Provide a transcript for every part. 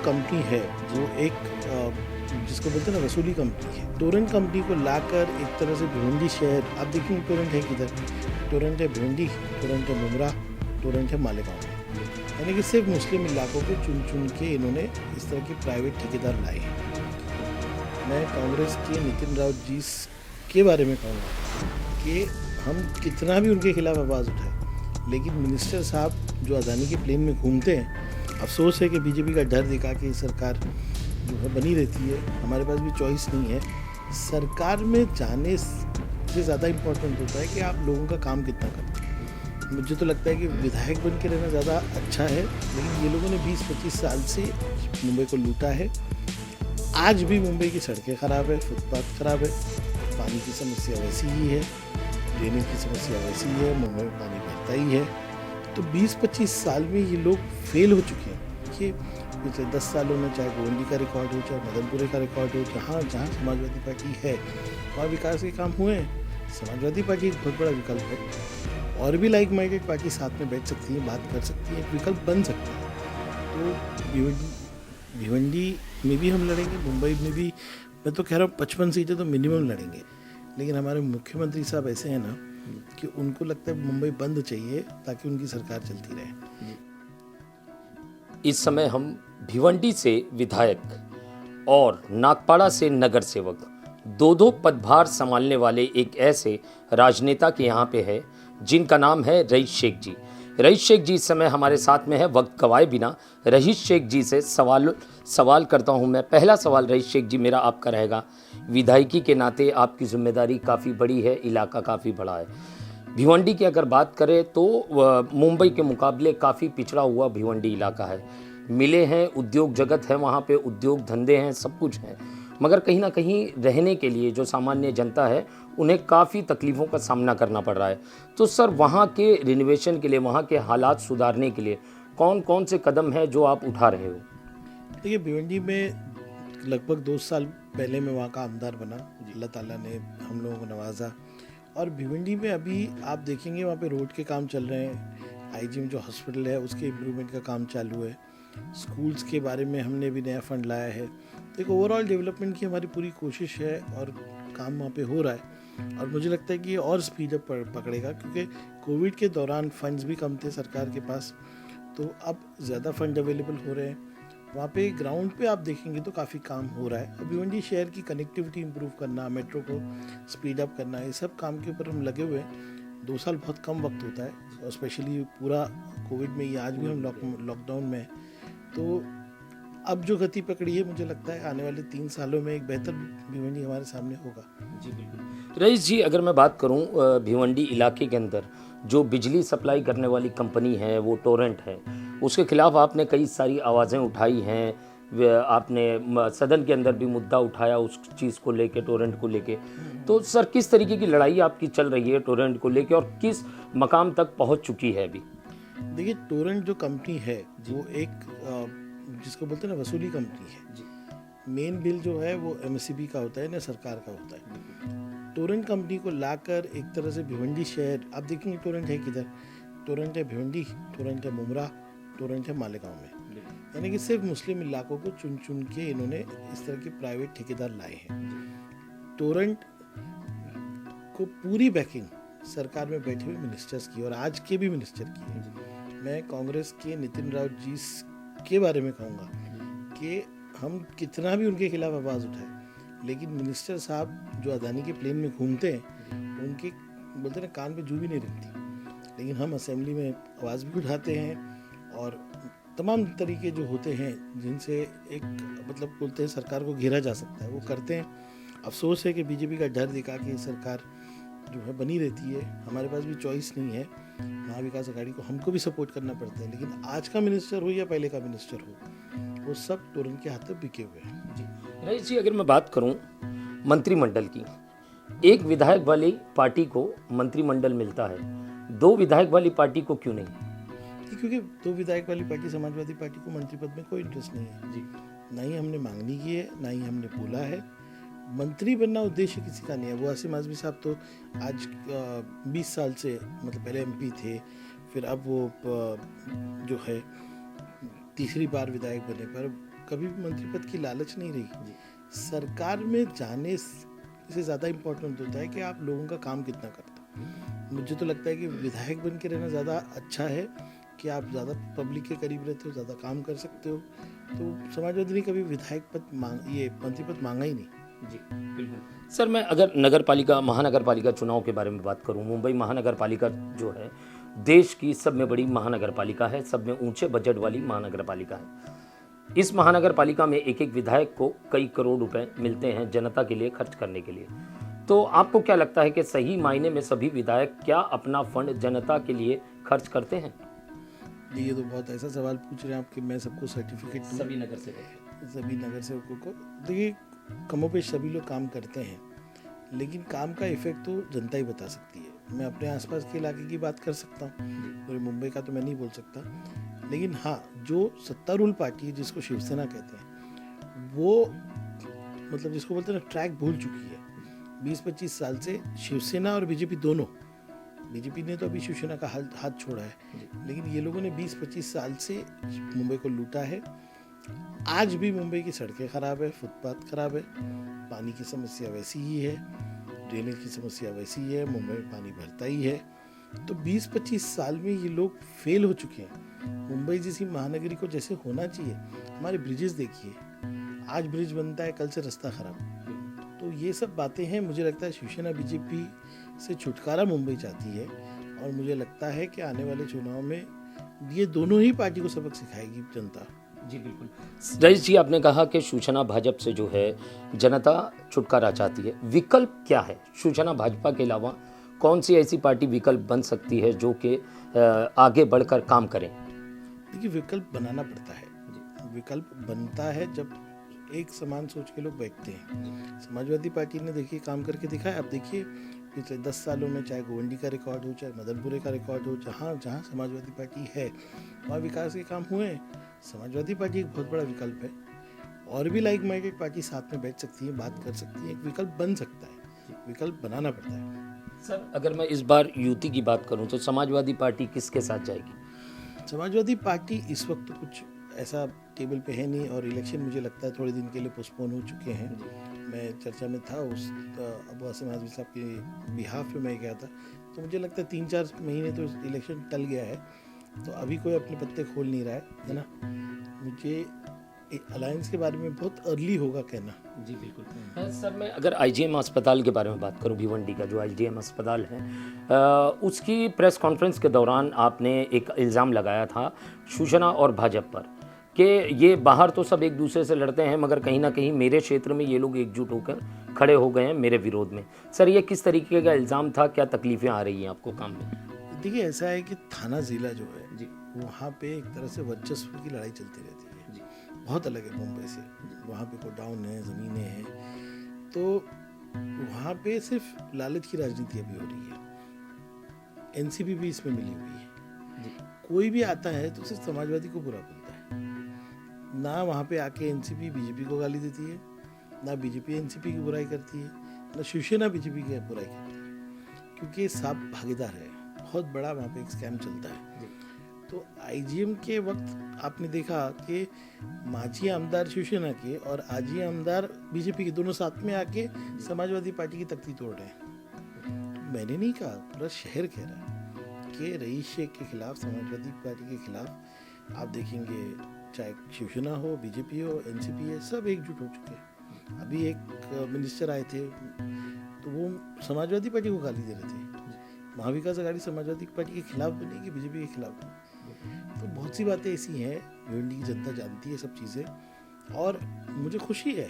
Company है वो एक जिसको बोलते हैं ना वसूली कंपनी है। टोरेंट कंपनी को लाकर एक तरह से भिवंडी शहर, आप देखेंगे टोरेंट है किधर, टोरेंट है भिवंडी, टोरेंट है मुमरा, टोरेंट है मालेगांव में, यानी कि सिर्फ मुस्लिम इलाकों को चुन चुन के इन्होंने इस तरह के प्राइवेट ठेकेदार लाए हैं। मैं कांग्रेस के नितिन राउत जी के बारे में कहूँगा कि हम कितना भी उनके खिलाफ आवाज़ उठाएं, लेकिन मिनिस्टर साहब जो अदानी के प्लेन में घूमते हैं, अफसोस है कि बीजेपी का डर दिखा के सरकार जो है बनी रहती है। हमारे पास भी चॉइस नहीं है। सरकार में जाने से ज़्यादा इम्पोर्टेंट होता है कि आप लोगों का काम कितना करते हैं। मुझे तो लगता है कि विधायक बन के रहना ज़्यादा अच्छा है, लेकिन ये लोगों ने 20-25 साल से मुंबई को लूटा है। आज भी मुंबई की सड़कें ख़राब है, फुटपाथ ख़राब है, पानी की समस्या वैसी ही है, ड्रेनेज की समस्या वैसी ही है, मुंबई में पानी बहता ही है। तो 20-25 साल में ये लोग फेल हो चुके हैं। कि पिछले 10 सालों में चाहे गोवंडी का रिकॉर्ड हो, चाहे मदनपुरे का रिकॉर्ड हो, जहाँ जहाँ समाजवादी पार्टी है वहाँ विकास के काम हुए हैं। समाजवादी पार्टी एक बहुत बड़ा विकल्प है, और भी लाइक माइंडेड पार्टी साथ में बैठ सकती है, बात कर सकती है, एक विकल्प बन सकता है। तो भिवंडी में भी हम लड़ेंगे, मुंबई में भी मैं तो कह रहा हूँ 55 सीटें तो मिनिमम लड़ेंगे। लेकिन हमारे मुख्यमंत्री साहब ऐसे हैं ना कि उनको लगता है मुंबई बंद चाहिए ताकि उनकी सरकार चलती रहे। इस समय हम भिवंडी से विधायक और नागपाड़ा से नगर सेवक, दो पदभार संभालने वाले एक ऐसे राजनेता के यहाँ पे है जिनका नाम है रईस शेख जी। रईस शेख जी इस समय हमारे साथ में है। वक्त गवाए बिना रईस शेख जी से सवाल करता हूँ मैं। पहला सवाल रईस शेख जी मेरा आपका रहेगा, विधायकी के नाते आपकी जिम्मेदारी काफ़ी बड़ी है, इलाका काफ़ी बड़ा है। भिवंडी की अगर बात करें तो मुंबई के मुकाबले काफ़ी पिछड़ा हुआ भिवंडी इलाका है। मिले हैं, उद्योग जगत है, वहाँ पे उद्योग धंधे हैं, सब कुछ है, मगर कहीं ना कहीं रहने के लिए जो सामान्य जनता है उन्हें काफ़ी तकलीफ़ों का सामना करना पड़ रहा है। तो सर, वहाँ के रिनोवेशन के लिए, वहाँ के हालात सुधारने के लिए कौन कौन से कदम हैं जो आप उठा रहे हो? देखिए, भिवंडी में लगभग 2 साल पहले मैं वहाँ का आमदार बना। अल्लाह ताला ने हम लोगों को नवाजा। और भिवंडी में अभी आप देखेंगे वहाँ पे रोड के काम चल रहे हैं, आईजीएम जो हॉस्पिटल है उसके इम्प्रूवमेंट का काम चालू है, स्कूल्स के बारे में हमने भी नया फंड लाया है। तो एक ओवरऑल डेवलपमेंट की हमारी पूरी कोशिश है और काम वहाँ पे हो रहा है। और मुझे लगता है कि ये और स्पीड अप पकड़ेगा, क्योंकि कोविड के दौरान फंड्स भी कम थे सरकार के पास, तो अब ज़्यादा फंड अवेलेबल हो रहे हैं। वहाँ पे ग्राउंड पे आप देखेंगे तो काफ़ी काम हो रहा है। भिवंडी शहर की कनेक्टिविटी इंप्रूव करना, मेट्रो को स्पीड अप करना, ये सब काम के ऊपर हम लगे हुए हैं। 2 साल बहुत कम वक्त होता है, और स्पेशली पूरा कोविड में, ये आज भी हम लॉकडाउन में हैं। तो अब जो गति पकड़ी है, मुझे लगता है आने वाले 3 सालों में एक बेहतर भिवंडी हमारे सामने होगा। जी बिल्कुल। रईस जी, अगर मैं बात करूं भिवंडी इलाके के अंदर जो बिजली सप्लाई करने वाली कंपनी है वो टोरेंट है, उसके खिलाफ आपने कई सारी आवाज़ें उठाई हैं, आपने सदन के अंदर भी मुद्दा उठाया उस चीज़ को लेके, टोरेंट को लेके। तो सर, किस तरीके की लड़ाई आपकी चल रही है टोरेंट को लेके और किस मकाम तक पहुंच चुकी है अभी? देखिए, टोरेंट जो कंपनी है वो एक जिसको बोलते हैं ना वसूली कंपनी है। मेन बिल जो है वो एमएससीबी का होता है ना, सरकार का होता है। टोरेंट कंपनी को लाकर एक तरह से भिवंडी शहर, आप देखेंगे टोरेंट है किधर, टोरेंट है भिवंडी, टोरेंट है मुमरा, टोरेंट है मालेगांव में, यानी कि सिर्फ मुस्लिम इलाकों को चुन चुन के इन्होंने इस तरह के प्राइवेट ठेकेदार लाए हैं। टोरेंट को पूरी बैकिंग सरकार में बैठे हुए मिनिस्टर्स की, और आज के भी मिनिस्टर की है। मैं कांग्रेस के नितिन राउत जी के बारे में कहूँगा कि हम कितना भी उनके खिलाफ आवाज़ उठाएं, लेकिन मिनिस्टर साहब जो अदानी के प्लेन में घूमते हैं, उनके बोलते हैं ना कान पे जू भी नहीं रखती। लेकिन हम असेंबली में आवाज़ भी उठाते हैं, और तमाम तरीके जो होते हैं जिनसे एक मतलब बोलते हैं सरकार को घेरा जा सकता है, वो करते हैं। अफसोस है कि बीजेपी का डर दिखा के सरकार जो है बनी रहती है। हमारे पास भी चॉइस नहीं है, महाविकास आघाड़ी को हमको भी सपोर्ट करना पड़ता है। लेकिन आज का मिनिस्टर हो या पहले का मिनिस्टर हो, वो सब टोरेंट के हाथ में बिके हुए हैं। जी रईस जी, अगर मैं बात करूं मंत्रिमंडल की, एक विधायक वाली पार्टी को मंत्रिमंडल मिलता है, 2 विधायक वाली पार्टी को क्यों नहीं? क्योंकि 2 विधायक वाली पार्टी, समाजवादी पार्टी को मंत्री पद में कोई इंटरेस्ट नहीं है जी। ना ही हमने मांगनी की है, ना ही हमने बोला है। मंत्री बनना उद्देश्य किसी का नहीं है। वो आसिम आजमी साहब तो आज 20 साल से, मतलब पहले एमपी थे, फिर अब वो जो है तीसरी बार विधायक बने, पर कभी भी मंत्री पद की लालच नहीं रही। सरकार में जाने से ज़्यादा इम्पोर्टेंट होता है कि आप लोगों का काम कितना करते हो। मुझे तो लगता है कि विधायक बन के रहना ज़्यादा अच्छा है कि आप ज़्यादा पब्लिक के करीब रहते हो, ज़्यादा काम कर सकते हो। तो समाजवादी ने कभी विधायक पद ये मंत्री पद मांगा ही नहीं। जी बिल्कुल। सर मैं अगर नगर पालिका महानगर पालिका चुनाव के बारे में बात करूं, मुंबई महानगर पालिका जो है देश की सब में बड़ी महानगर पालिका है, सब में ऊंचे बजट वाली महानगर पालिका है। इस महानगर पालिका में एक एक विधायक को कई करोड़ रुपए मिलते हैं जनता के लिए खर्च करने के लिए। तो आपको क्या लगता है कि सही मायने में सभी विधायक क्या अपना फंड जनता के लिए खर्च करते हैं? जी, ये तो बहुत ऐसा सवाल पूछ रहे हैं आप कि मैं सबको सर्टिफिकेट दूं। सभी नगर सेवक सभी नगर सेवकों को देखिए, कमोबेश सभी लोग काम करते हैं, लेकिन काम का इफेक्ट तो जनता ही बता सकती है। मैं अपने आसपास के इलाके की बात कर सकता हूँ, पूरे मुंबई का तो मैं नहीं बोल सकता, लेकिन हाँ, जो सत्तारूढ़ पार्टी है जिसको शिवसेना कहते हैं, वो मतलब जिसको बोलते हैं ना, ट्रैक भूल चुकी है। 20-25 साल से शिवसेना और बीजेपी दोनों, बीजेपी ने तो अभी शिवसेना का हाथ छोड़ा है, लेकिन ये लोगों ने 20-25 साल से मुंबई को लूटा है। आज भी मुंबई की सड़कें खराब है, फुटपाथ खराब है, पानी की समस्या वैसी ही है, ड्रेनेज की समस्या वैसी ही है, मुंबई में पानी भरता ही है। तो 20-25 साल में ये लोग फेल हो चुके हैं। मुंबई जैसी महानगरी को जैसे होना चाहिए, हमारे ब्रिजेस देखिए, आज ब्रिज बनता है, कल से रास्ता खराब। तो ये सब बातें हैं। मुझे लगता है शिवसेना बीजेपी से छुटकारा मुंबई चाहती है, और मुझे लगता है कि आने वाले चुनाव में ये दोनों ही पार्टी को सबक सिखाएगी जनता। जी बिल्कुल। रईस जी, आपने कहा कि शिवसेना भाजपा से जो है जनता छुटकारा चाहती है, विकल्प क्या है? शिवसेना भाजपा के अलावा कौन सी ऐसी पार्टी विकल्प बन सकती है जो कि आगे बढ़कर काम करें? देखिए, विकल्प बनाना पड़ता है। विकल्प बनता है जब एक समान सोच के लोग बैठते हैं। समाजवादी पार्टी ने देखिए काम करके दिखाया। अब देखिए, पिछले 10 सालों में चाहे गोवंडी का रिकॉर्ड हो, चाहे मदनपुरे का रिकॉर्ड हो, जहाँ जहाँ समाजवादी पार्टी है वहाँ विकास के काम हुए हैं। समाजवादी पार्टी एक बहुत बड़ा विकल्प है, और भी लाइक माइंडेड पार्टी साथ में बैठ सकती है, बात कर सकती है, एक विकल्प बन सकता है। विकल्प बनाना पड़ता है। सर अगर मैं इस बार युति की बात करूं तो समाजवादी पार्टी किसके साथ जाएगी? समाजवादी पार्टी इस वक्त तो कुछ ऐसा टेबल पे है नहीं, और इलेक्शन मुझे लगता है थोड़े दिन के लिए पोस्टपोन हो चुके हैं। मैं चर्चा में था, उस अबू आसिम आजमी साहब के बिहाफ पे मैं गया था, तो मुझे लगता है 3-4 महीने तो इलेक्शन टल गया है, तो अभी कोई अपने पत्ते खोल नहीं रहा है ना। मुझे अलायंस के बारे में बहुत अर्ली होगा कहना। जी बिल्कुल। सर मैं अगर आईजीएम अस्पताल के बारे में बात करूं, भिवंडी का जो आईजीएम अस्पताल है, उसकी प्रेस कॉन्फ्रेंस के दौरान आपने एक इल्ज़ाम लगाया था शिवसेना और भाजपा पर कि ये बाहर तो सब एक दूसरे से लड़ते हैं, मगर कहीं ना कहीं मेरे क्षेत्र में ये लोग एकजुट होकर खड़े हो गए हैं मेरे विरोध में। सर ये किस तरीके का इल्ज़ाम था? क्या तकलीफ़ें आ रही हैं आपको काम में? देखिए, ऐसा है कि थाना ज़िला जो है जी, वहाँ पे एक तरह से वर्चस्व की लड़ाई चलती रहती है जी। बहुत अलग है मुंबई से। वहाँ पे गोडाउन है, ज़मीनें हैं, तो वहाँ पे सिर्फ लालच की राजनीति अभी हो रही है। एनसीपी भी इसमें मिली हुई है जी। कोई भी आता है तो सिर्फ समाजवादी को बुरा बोलता है। ना वहाँ पे आके एनसीपी बीजेपी को गाली देती है, ना बीजेपी एनसीपी की बुराई करती है, ना शिवसेना बीजेपी की बुराई करती है, क्योंकि सब भागीदार है। बहुत बड़ा वहाँ पे एक स्कैम चलता है। तो आईजीएम के वक्त आपने देखा कि मांझी आमदार शिवसेना के और आजी आमदार बीजेपी के दोनों साथ में आके समाजवादी पार्टी की तख्ती तोड़ रहे हैं। तो मैंने नहीं कहा, पूरा शहर कह रहा है कि रईस शेख के खिलाफ, समाजवादी पार्टी के खिलाफ आप देखेंगे, चाहे शिवसेना हो, बीजेपी हो, एनसीपी है, सब एकजुट हो चुके हैं। अभी एक मिनिस्टर आए थे तो वो समाजवादी पार्टी को गाली दे रहे थे। महाविकास अघाड़ी समाजवादी पार्टी के खिलाफ बनेगी, बीजेपी के खिलाफ। तो बहुत सी बातें ऐसी हैं, भिवंडी की जनता जानती है सब चीज़ें, और मुझे खुशी है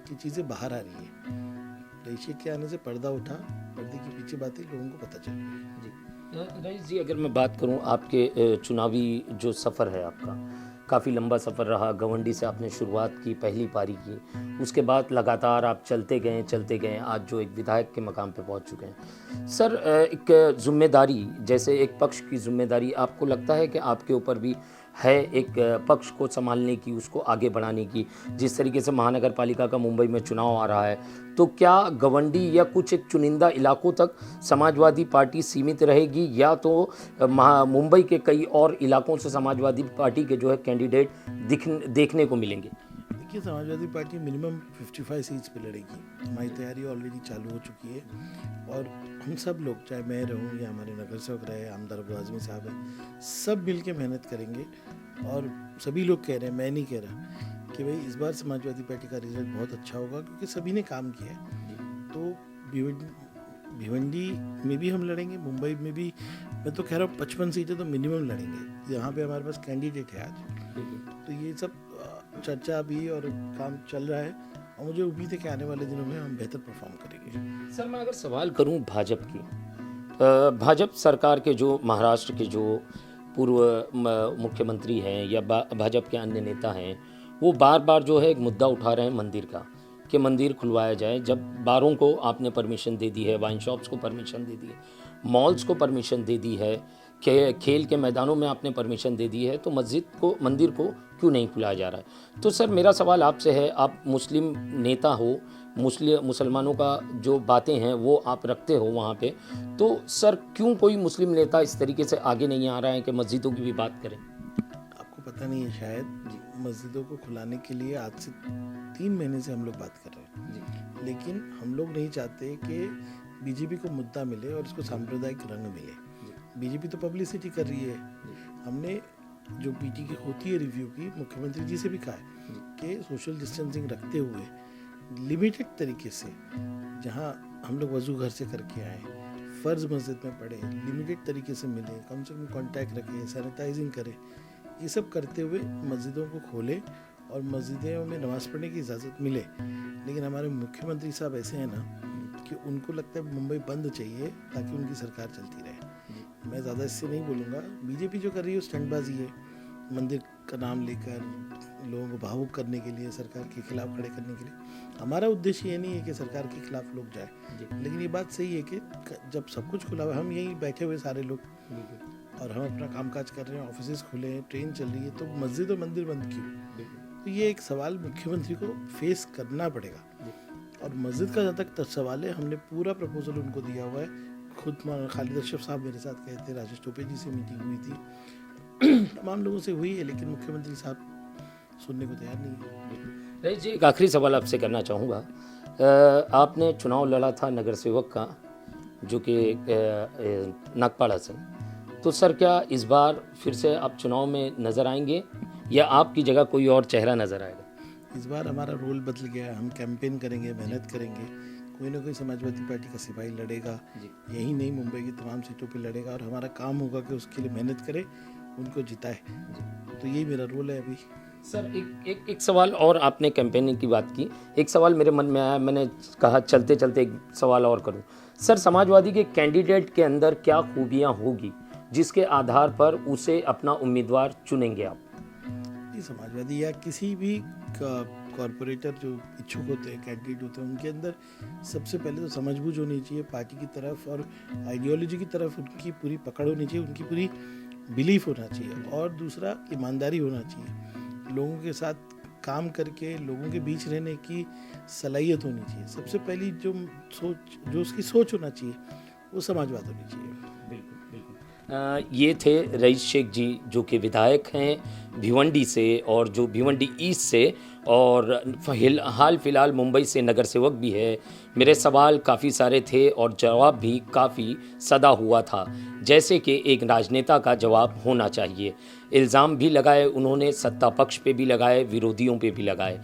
कि चीज़ें बाहर आ रही हैं। रईस शेख के आने से पर्दा उठा, पर्दे के पीछे बातें लोगों को पता चल रही है जी। रईस जी, अगर मैं बात करूं आपके चुनावी जो सफ़र है आपका, काफ़ी लंबा सफ़र रहा। गवंडी से आपने शुरुआत की, पहली पारी की, उसके बाद लगातार आप चलते गए, आज जो एक विधायक के मकाम पे पहुंच चुके हैं। सर एक जिम्मेदारी, जैसे एक पक्ष की जिम्मेदारी, आपको लगता है कि आपके ऊपर भी है एक पक्ष को संभालने की, उसको आगे बढ़ाने की? जिस तरीके से महानगर पालिका का मुंबई में चुनाव आ रहा है, तो क्या गवंडी या कुछ एक चुनिंदा इलाकों तक समाजवादी पार्टी सीमित रहेगी, या तो मुंबई के कई और इलाकों से समाजवादी पार्टी के जो है कैंडिडेट देखने को मिलेंगे? देखिए, समाजवादी पार्टी मिनिमम 55 सीट्स पे लड़ेगी। हमारी तैयारी ऑलरेडी चालू हो चुकी है और हम सब लोग, चाहे मैं रहूँ या हमारे नगर सेवक रहे, आमदार अब्दुल आज़मी साहब हैं, सब मिल के मेहनत करेंगे। और सभी लोग कह रहे हैं, मैं नहीं कह रहा, कि भाई इस बार समाजवादी पार्टी का रिजल्ट बहुत अच्छा होगा, क्योंकि सभी ने काम किया है। तो भिवंडी में भी हम लड़ेंगे, मुंबई में भी। मैं तो कह रहा हूँ 55 सीटें तो मिनिमम लड़ेंगे। यहाँ पे हमारे पास कैंडिडेट है आज। तो ये सब चर्चा भी और काम चल रहा है और मुझे उम्मीद है कि आने वाले दिनों में हम बेहतर परफॉर्म करेंगे। सर, मैं अगर सवाल करूं भाजपा की, भाजपा सरकार के जो महाराष्ट्र के जो पूर्व मुख्यमंत्री हैं या भाजपा के अन्य नेता हैं, वो बार बार जो है एक मुद्दा उठा रहे हैं मंदिर का, कि मंदिर खुलवाया जाए। जब बारों को आपने परमिशन दे दी है, वाइन शॉप्स को परमिशन दे दी है, मॉल्स को परमिशन दे दी है, खेल के मैदानों में आपने परमिशन दे दी है, तो मंदिर को क्यों नहीं खुलाया जा रहा है? तो सर, मेरा सवाल आपसे है, आप मुस्लिम नेता हो, मुसलमानों का जो बातें हैं वो आप रखते हो वहाँ पे, तो सर क्यों कोई मुस्लिम नेता इस तरीके से आगे नहीं आ रहा है कि मस्जिदों की भी बात करें? आपको पता नहीं है शायद, मस्जिदों को खुलाने के लिए आज से 3 महीने से हम लोग बात कर रहे हैं, लेकिन हम लोग नहीं चाहते कि बीजेपी को मुद्दा मिले और उसको सांप्रदायिक रंग मिले। बीजेपी तो पब्लिसिटी कर रही है। हमने जो पीटी की होती है रिव्यू की, मुख्यमंत्री जी से भी कहा है कि सोशल डिस्टेंसिंग रखते हुए लिमिटेड तरीके से, जहां हम लोग वजू घर से करके आए, फ़र्ज मस्जिद में पढ़े, लिमिटेड तरीके से मिले, कम से कम कांटेक्ट रखें, सैनिटाइजिंग करें, ये सब करते हुए मस्जिदों को खोलें और मस्जिदों में नमाज़ पढ़ने की इजाज़त मिले। लेकिन हमारे मुख्यमंत्री साहब ऐसे हैं ना कि उनको लगता है मुंबई बंद चाहिए ताकि उनकी सरकार चलती रहे। मैं ज़्यादा इससे नहीं बोलूँगा। बीजेपी जो कर रही है वो स्टंटबाजी है, मंदिर का नाम लेकर लोगों को भावुक करने के लिए, सरकार के खिलाफ खड़े करने के लिए। हमारा उद्देश्य ये नहीं है कि सरकार के खिलाफ लोग जाए, लेकिन ये बात सही है कि जब सब कुछ खुला हुआ, हम यहीं बैठे हुए सारे लोग और हम अपना कामकाज कर रहे हैं, ऑफिस खुले हैं, ट्रेन चल रही है, तो मस्जिद और मंदिर बंद क्यों? तो ये एक सवाल मुख्यमंत्री को फेस करना पड़ेगा। और मस्जिद का जहाँ तक सवाल है, हमने पूरा प्रपोजल उनको दिया हुआ है। खुद खालिद अशरफ साहब मेरे साथ गए थे, राजेश टोपे जी से मीटिंग हुई थी, तमाम लोगों से हुई है, लेकिन मुख्यमंत्री साहब सुनने को तैयार नहीं है। रईस जी, एक आखिरी सवाल आपसे करना चाहूँगा। आपने चुनाव लड़ा था नगर सेवक का, जो कि नागपाड़ा से, तो सर क्या इस बार फिर से आप चुनाव में नज़र आएंगे या आपकी जगह कोई और चेहरा नज़र आएगा? इस बार हमारा रोल बदल गया है। हम कैंपेन करेंगे, मेहनत करेंगे, कोई ना कोई समाजवादी पार्टी का सिपाही लड़ेगा, यही नहीं मुंबई की तमाम सीटों पे लड़ेगा, और हमारा काम होगा कि उसके लिए मेहनत करे, उनको जिताए। तो यही मेरा रोल है अभी। सर, एक सवाल और, आपने कैंपेनिंग की बात की, एक सवाल मेरे मन में आया, मैंने कहा चलते चलते एक सवाल और करूं। सर, समाजवादी के कैंडिडेट के अंदर क्या खूबियां होगी जिसके आधार पर उसे अपना उम्मीदवार चुनेंगे आप? समाजवादी या किसी भी कॉरपोरेटर जो इच्छुक होते हैं, कैंडिडेट होते हैं, उनके अंदर सबसे पहले तो समझबूझ होनी चाहिए पार्टी की तरफ, और आइडियोलॉजी की तरफ उनकी पूरी पकड़ होनी चाहिए, उनकी पूरी बिलीफ होना चाहिए, और दूसरा ईमानदारी होना चाहिए। लोगों के साथ काम करके लोगों के बीच रहने की सलाहियत होनी चाहिए। सबसे पहली जो उसकी सोच होना चाहिए वो समाजवाद होनी चाहिए। बिल्कुल बिल्कुल। ये थे रईस शेख जी, जो कि विधायक हैं भिवंडी से, और जो भिवंडी ईस्ट से, और हाल फिलहाल मुंबई से नगर सेवक भी है। मेरे सवाल काफ़ी सारे थे और जवाब भी काफ़ी सदा हुआ था, जैसे कि एक राजनेता का जवाब होना चाहिए। इल्ज़ाम भी लगाए उन्होंने, सत्ता पक्ष पे भी लगाए, विरोधियों पे भी लगाए।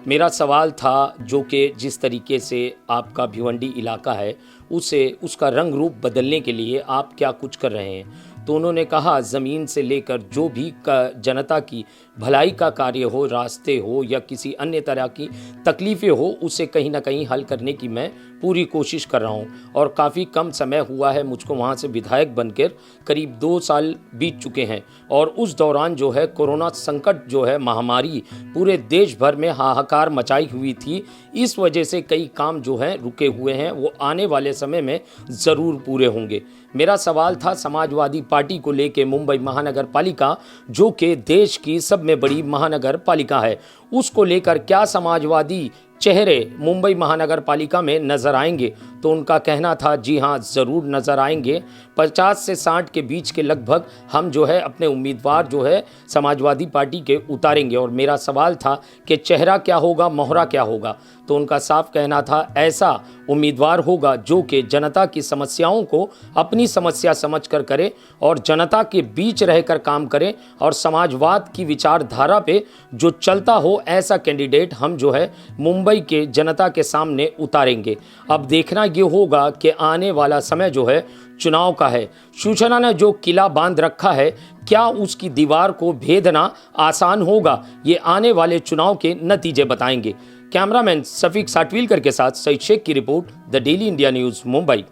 मेरा सवाल था, जो कि जिस तरीके से आपका भिवंडी इलाका है, उसका रंग रूप बदलने के लिए आप क्या कुछ कर रहे हैं? तो उन्होंने कहा, ज़मीन से लेकर जो भी जनता की भलाई का कार्य हो, रास्ते हो या किसी अन्य तरह की तकलीफ़ें हो, उसे कहीं ना कहीं हल करने की मैं पूरी कोशिश कर रहा हूं। और काफ़ी कम समय हुआ है मुझको वहां से विधायक बनकर, करीब 2 साल बीत चुके हैं, और उस दौरान जो है कोरोना संकट जो है, महामारी पूरे देश भर में हाहाकार मचाई हुई थी। इस वजह से कई काम जो हैं रुके हुए हैं, वो आने वाले समय में ज़रूर पूरे होंगे। मेरा सवाल था समाजवादी पार्टी को लेके, मुंबई महानगर पालिका जो कि देश की सब में बड़ी महानगर पालिका है, उसको लेकर क्या समाजवादी चेहरे मुंबई महानगर पालिका में नजर आएंगे? तो उनका कहना था जी हाँ ज़रूर नज़र आएंगे। 50 से 60 के बीच के लगभग हम जो है अपने उम्मीदवार जो है समाजवादी पार्टी के उतारेंगे। और मेरा सवाल था कि चेहरा क्या होगा, मोहरा क्या होगा, तो उनका साफ कहना था ऐसा उम्मीदवार होगा जो कि जनता की समस्याओं को अपनी समस्या समझकर करे और जनता के बीच रहकर काम करे और समाजवाद की विचारधारा पे जो चलता हो, ऐसा कैंडिडेट हम जो है मुंबई के जनता के सामने उतारेंगे। अब देखना ये होगा कि आने वाला समय जो है चुनाव का है। शिवसेना ने जो किला बांध रखा है, क्या उसकी दीवार को भेदना आसान होगा, ये आने वाले चुनाव के नतीजे बताएंगे। कैमरामैन सफीक साटविलकर के साथ सईद शेख की report, the daily India news, Mumbai.